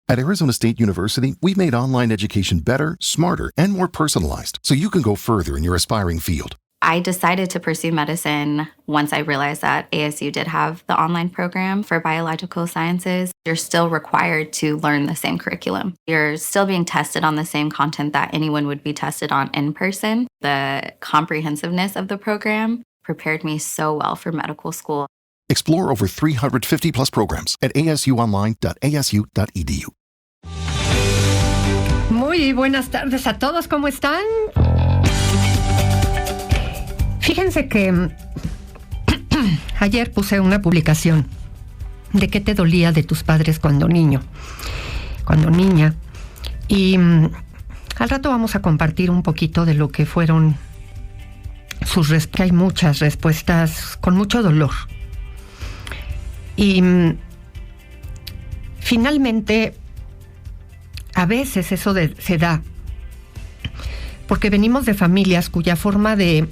At Arizona State University, we've made online education better, smarter, and more personalized so you can go further in your aspiring field. I decided to pursue medicine once I realized that ASU did have the online program for biological sciences. You're still required to learn the same curriculum. You're still being tested on the same content that anyone would be tested on in person. The comprehensiveness of the program prepared me so well for medical school. Explore over 350 plus programs at asuonline.asu.edu. Muy buenas tardes a todos, ¿cómo están? Fíjense que ayer puse una publicación de qué te dolía de tus padres cuando niña. Y al rato vamos a compartir un poquito de lo que fueron sus respuestas. Hay muchas respuestas con mucho dolor. Y finalmente, a veces eso se da porque venimos de familias cuya forma de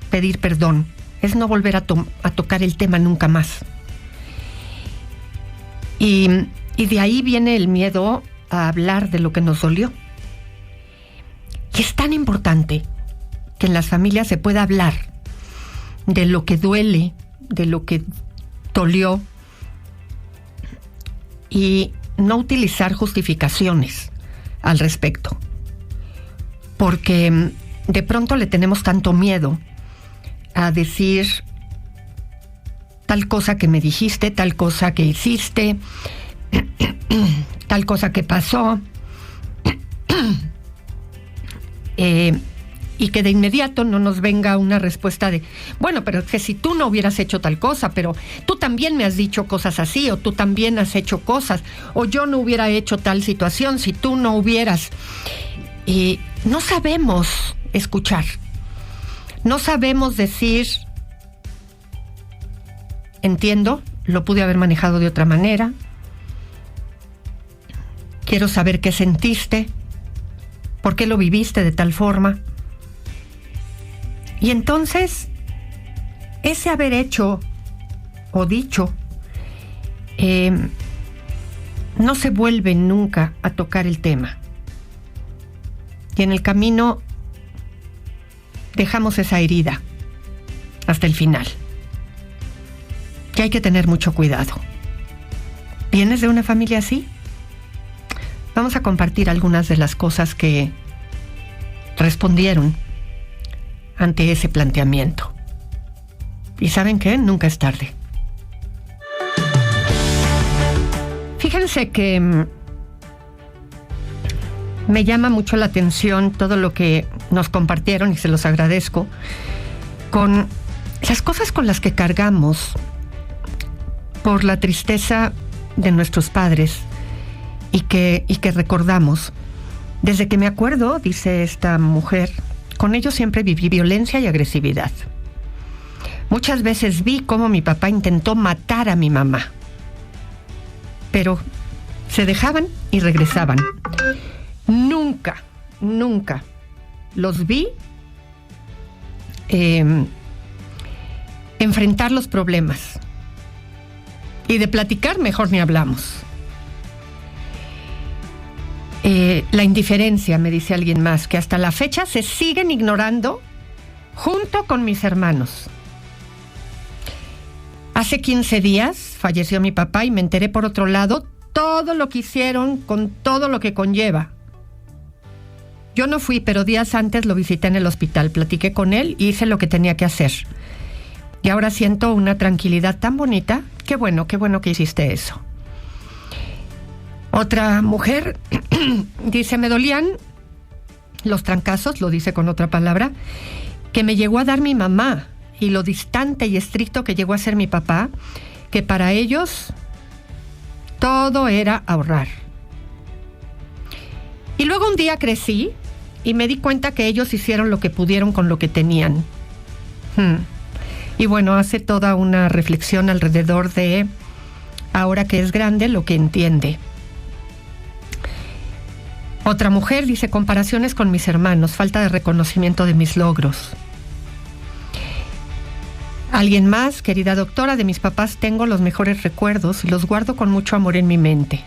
pedir perdón es no volver a tocar el tema nunca más. Y de ahí viene el miedo a hablar de lo que nos dolió. Y es tan importante que en las familias se pueda hablar de lo que duele, de lo que dolió, y no utilizar justificaciones al respecto, porque de pronto le tenemos tanto miedo a decir tal cosa que me dijiste, tal cosa que hiciste, tal cosa que pasó, y que de inmediato no nos venga una respuesta de, bueno, pero es que si tú no hubieras hecho tal cosa, pero tú también me has dicho cosas así, o tú también has hecho cosas, o yo no hubiera hecho tal situación si tú no hubieras. Y no sabemos escuchar, no sabemos decir, entiendo, lo pude haber manejado de otra manera, quiero saber qué sentiste, por qué lo viviste de tal forma. Y entonces, ese haber hecho o dicho no se vuelve nunca a tocar el tema. Y en el camino dejamos esa herida hasta el final. Y hay que tener mucho cuidado. ¿Vienes de una familia así? Vamos a compartir algunas de las cosas que respondieron ante ese planteamiento. ¿Y saben qué? Nunca es tarde. Fíjense que me llama mucho la atención todo lo que nos compartieron, y se los agradezco, con las cosas con las que cargamos por la tristeza de nuestros padres y que recordamos. Desde que me acuerdo, dice esta mujer, con ellos siempre viví violencia y agresividad. Muchas veces vi cómo mi papá intentó matar a mi mamá, pero se dejaban y regresaban. Nunca los vi enfrentar los problemas. Y de platicar mejor ni hablamos. La indiferencia, me dice alguien más, que hasta la fecha se siguen ignorando junto con mis hermanos. Hace 15 días falleció mi papá y me enteré por otro lado todo lo que hicieron con todo lo que conlleva. Yo no fui, pero días antes lo visité en el hospital, platiqué con él y hice lo que tenía que hacer. Y ahora siento una tranquilidad tan bonita. Qué bueno que hiciste eso. Otra mujer dice, me dolían los trancazos, lo dice con otra palabra, que me llegó a dar mi mamá, y lo distante y estricto que llegó a ser mi papá, que para ellos todo era ahorrar. Y luego un día crecí y me di cuenta que ellos hicieron lo que pudieron con lo que tenían. Y bueno, hace toda una reflexión alrededor de, ahora que es grande, lo que entiende. Otra mujer dice, comparaciones con mis hermanos, falta de reconocimiento de mis logros. Alguien más, querida doctora, de mis papás tengo los mejores recuerdos y los guardo con mucho amor en mi mente.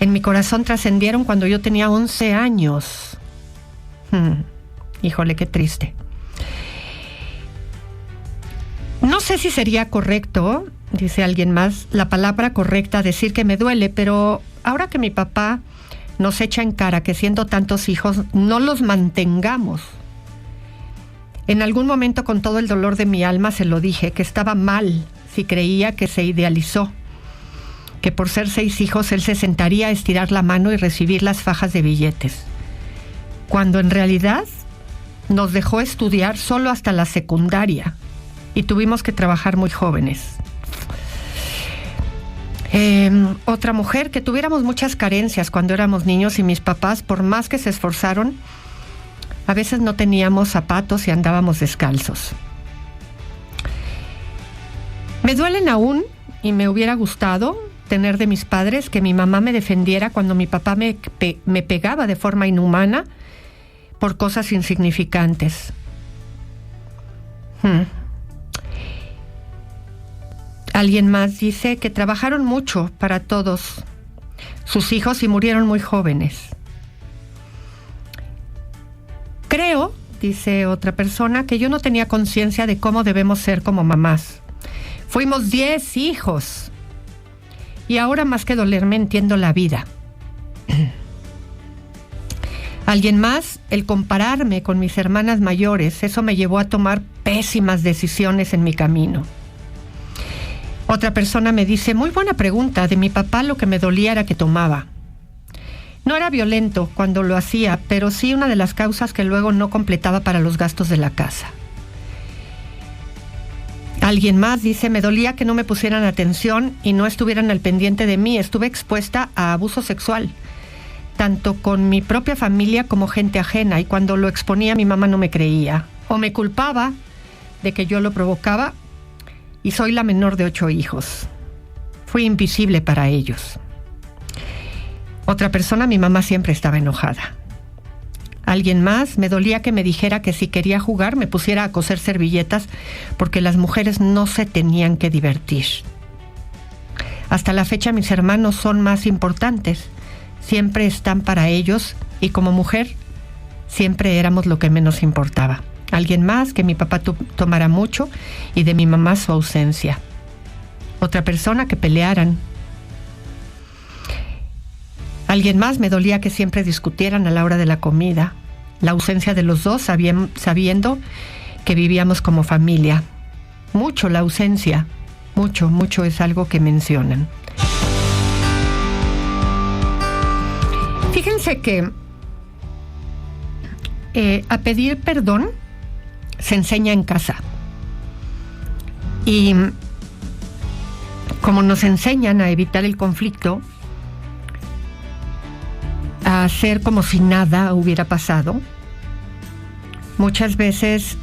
en mi corazón trascendieron cuando yo tenía 11 años. Híjole, qué triste. No sé si sería correcto, dice alguien más, la palabra correcta, decir que me duele, pero ahora que mi papá nos echa en cara que siendo tantos hijos no los mantengamos. En algún momento, con todo el dolor de mi alma, se lo dije, que estaba mal si creía que se idealizó, que por ser 6 hijos él se sentaría a estirar la mano y recibir las fajas de billetes, cuando en realidad nos dejó estudiar solo hasta la secundaria y tuvimos que trabajar muy jóvenes. Otra mujer, que tuviéramos muchas carencias cuando éramos niños y mis papás, por más que se esforzaron, a veces no teníamos zapatos y andábamos descalzos. Me duelen aún y me hubiera gustado tener de mis padres que mi mamá me defendiera cuando mi papá me pegaba de forma inhumana por cosas insignificantes. Alguien más dice que trabajaron mucho para todos sus hijos y murieron muy jóvenes. Creo, dice otra persona, que yo no tenía conciencia de cómo debemos ser como mamás. Fuimos 10 hijos. Y ahora, más que dolerme, entiendo la vida. Alguien más, el compararme con mis hermanas mayores, eso me llevó a tomar pésimas decisiones en mi camino. Otra persona me dice, muy buena pregunta, de mi papá lo que me dolía era que tomaba. No era violento cuando lo hacía, pero sí una de las causas que luego no completaba para los gastos de la casa. Alguien más dice, me dolía que no me pusieran atención y no estuvieran al pendiente de mí. Estuve expuesta a abuso sexual, tanto con mi propia familia como gente ajena, y cuando lo exponía mi mamá no me creía o me culpaba de que yo lo provocaba, y soy la menor de 8 hijos. Fui invisible para ellos. Otra persona, mi mamá siempre estaba enojada. Alguien más, me dolía que me dijera que si quería jugar me pusiera a coser servilletas porque las mujeres no se tenían que divertir. Hasta la fecha mis hermanos son más importantes. Siempre están para ellos y como mujer siempre éramos lo que menos importaba. Alguien más, que mi papá tomara mucho y de mi mamá su ausencia. Otra persona, que pelearan. Alguien más, me dolía que siempre discutieran a la hora de la comida. La ausencia de los dos, sabiendo que vivíamos como familia. Mucho la ausencia, mucho es algo que mencionan. Fíjense que a pedir perdón se enseña en casa. Y como nos enseñan a evitar el conflicto, a hacer como si nada hubiera pasado, muchas veces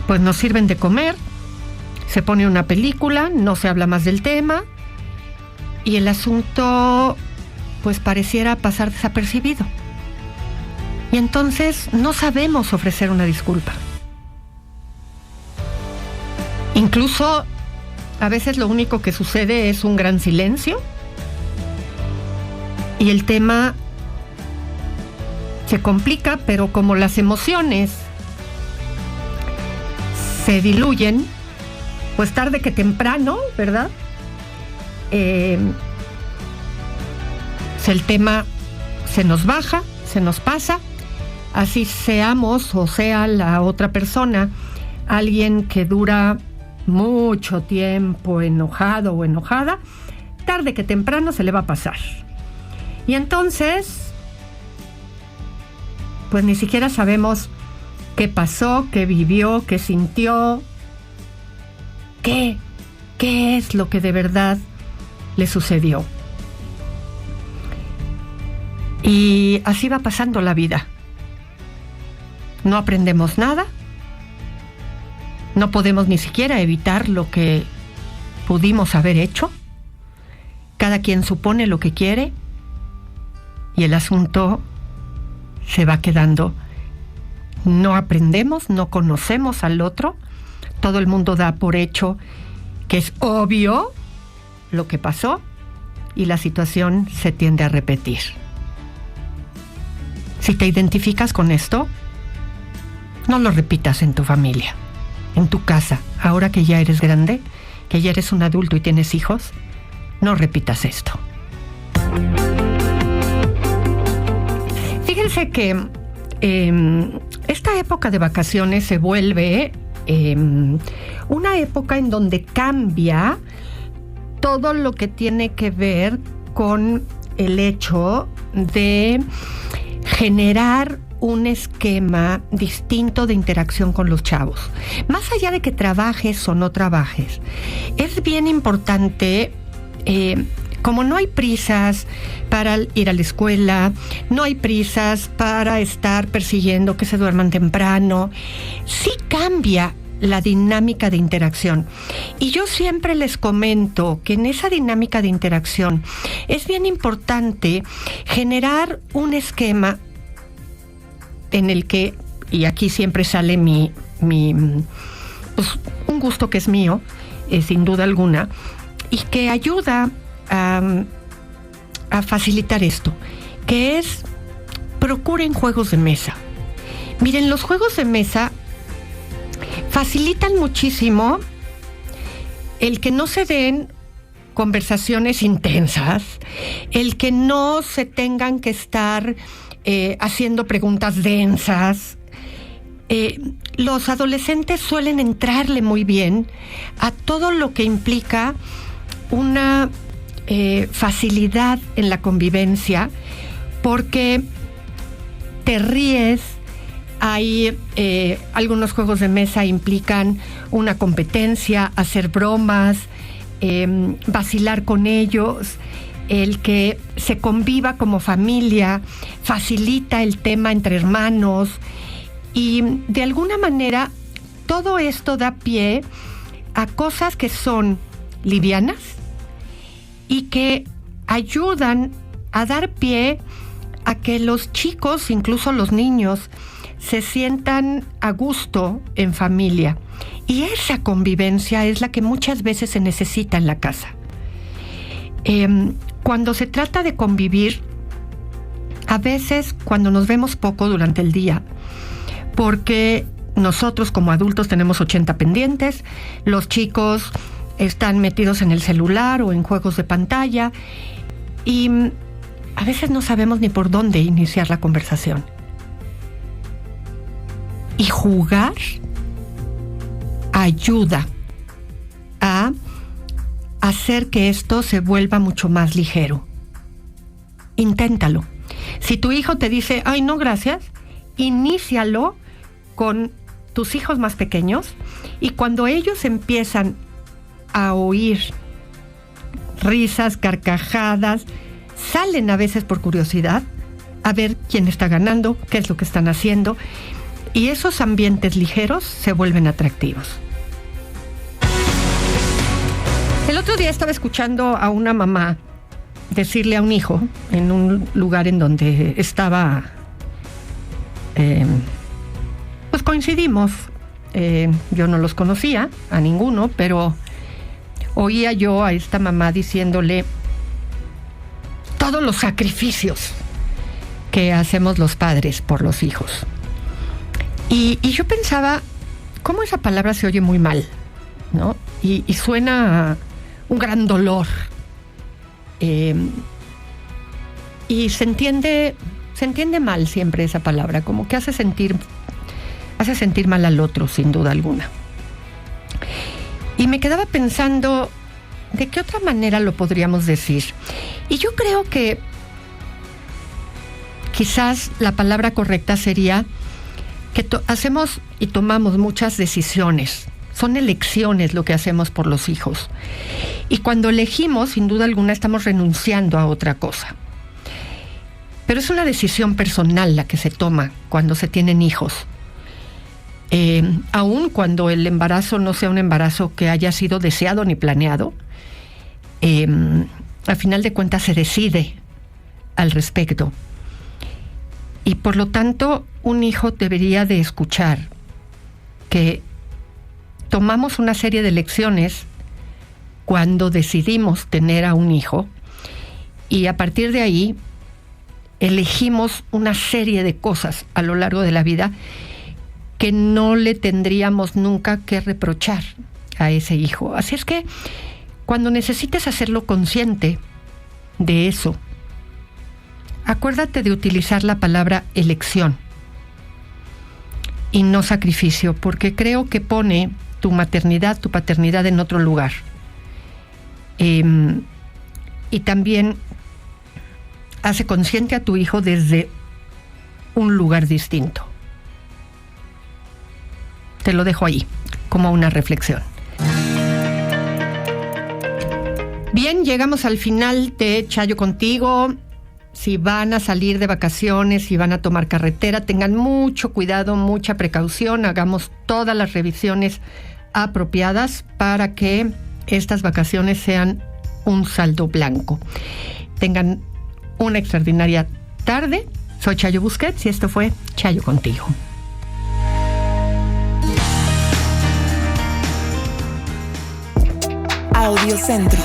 pues nos sirven de comer, se pone una película, no se habla más del tema y el asunto pues pareciera pasar desapercibido. Y entonces no sabemos ofrecer una disculpa. Incluso a veces lo único que sucede es un gran silencio y el tema se complica, pero como las emociones se diluyen, pues tarde que temprano, ¿verdad? El tema se nos baja, se nos pasa, así seamos o sea la otra persona alguien que dura mucho tiempo enojado o enojada, tarde que temprano se le va a pasar. Y entonces, pues ni siquiera sabemos qué pasó, qué vivió, qué sintió, qué es lo que de verdad le sucedió. Y así va pasando la vida. No aprendemos nada. No podemos ni siquiera evitar lo que pudimos haber hecho. Cada quien supone lo que quiere y el asunto se va quedando. No aprendemos, no conocemos al otro. Todo el mundo da por hecho que es obvio lo que pasó y la situación se tiende a repetir. Si te identificas con esto, no lo repitas en tu familia, en tu casa. Ahora que ya eres grande, que ya eres un adulto y tienes hijos, no repitas esto. Fíjense que esta época de vacaciones se vuelve una época en donde cambia todo lo que tiene que ver con el hecho de generar un esquema distinto de interacción con los chavos. Más allá de que trabajes o no trabajes, es bien importante, como no hay prisas para ir a la escuela, no hay prisas para estar persiguiendo que se duerman temprano, sí cambia la dinámica de interacción. Y yo siempre les comento que en esa dinámica de interacción es bien importante generar un esquema en el que, y aquí siempre sale pues, un gusto que es mío, sin duda alguna, y que ayuda a facilitar esto, que es procuren juegos de mesa. Miren, los juegos de mesa facilitan muchísimo el que no se den conversaciones intensas, el que no se tengan que estar haciendo preguntas densas. Los adolescentes suelen entrarle muy bien a todo lo que implica una facilidad en la convivencia, porque te ríes. Hay algunos juegos de mesa implican una competencia, hacer bromas, vacilar con ellos. El que se conviva como familia facilita el tema entre hermanos, y de alguna manera todo esto da pie a cosas que son livianas y que ayudan a dar pie a que los chicos, incluso los niños, se sientan a gusto en familia. Y esa convivencia es la que muchas veces se necesita en la casa. Cuando se trata de convivir, a veces cuando nos vemos poco durante el día, porque nosotros como adultos tenemos 80 pendientes, los chicos están metidos en el celular o en juegos de pantalla, y a veces no sabemos ni por dónde iniciar la conversación. Y jugar ayuda a hacer que esto se vuelva mucho más ligero. Inténtalo. Si tu hijo te dice, ay, no, gracias, inícialo con tus hijos más pequeños, y cuando ellos empiezan a oír risas, carcajadas, salen a veces por curiosidad a ver quién está ganando, qué es lo que están haciendo, y esos ambientes ligeros se vuelven atractivos. El otro día estaba escuchando a una mamá decirle a un hijo en un lugar en donde estaba, pues coincidimos, yo no los conocía a ninguno, pero oía yo a esta mamá diciéndole todos los sacrificios que hacemos los padres por los hijos. Y yo pensaba, ¿cómo esa palabra se oye muy mal, ¿no? Y suena a un gran dolor. Y se entiende mal siempre esa palabra, como que hace sentir mal al otro, sin duda alguna. Y me quedaba pensando, ¿de qué otra manera lo podríamos decir? Y yo creo que quizás la palabra correcta sería que hacemos y tomamos muchas decisiones. Son elecciones lo que hacemos por los hijos. Y cuando elegimos, sin duda alguna, estamos renunciando a otra cosa. Pero es una decisión personal la que se toma cuando se tienen hijos. Aun cuando el embarazo no sea un embarazo que haya sido deseado ni planeado, al final de cuentas se decide al respecto. Y por lo tanto, un hijo debería de escuchar que tomamos una serie de elecciones cuando decidimos tener a un hijo, Y a partir de ahí, elegimos una serie de cosas a lo largo de la vida que no le tendríamos nunca que reprochar a ese hijo. Así es que cuando necesites hacerlo consciente de eso, acuérdate de utilizar la palabra elección y no sacrificio, porque creo que pone tu maternidad, tu paternidad en otro lugar. Y también hace consciente a tu hijo desde un lugar distinto. Te lo dejo ahí, como una reflexión. Bien, llegamos al final de Chayo Contigo. Si van a salir de vacaciones, si van a tomar carretera, tengan mucho cuidado, mucha precaución. Hagamos todas las revisiones apropiadas para que estas vacaciones sean un saldo blanco. Tengan una extraordinaria tarde. Soy Chayo Busquets y esto fue Chayo Contigo. Audiocentro.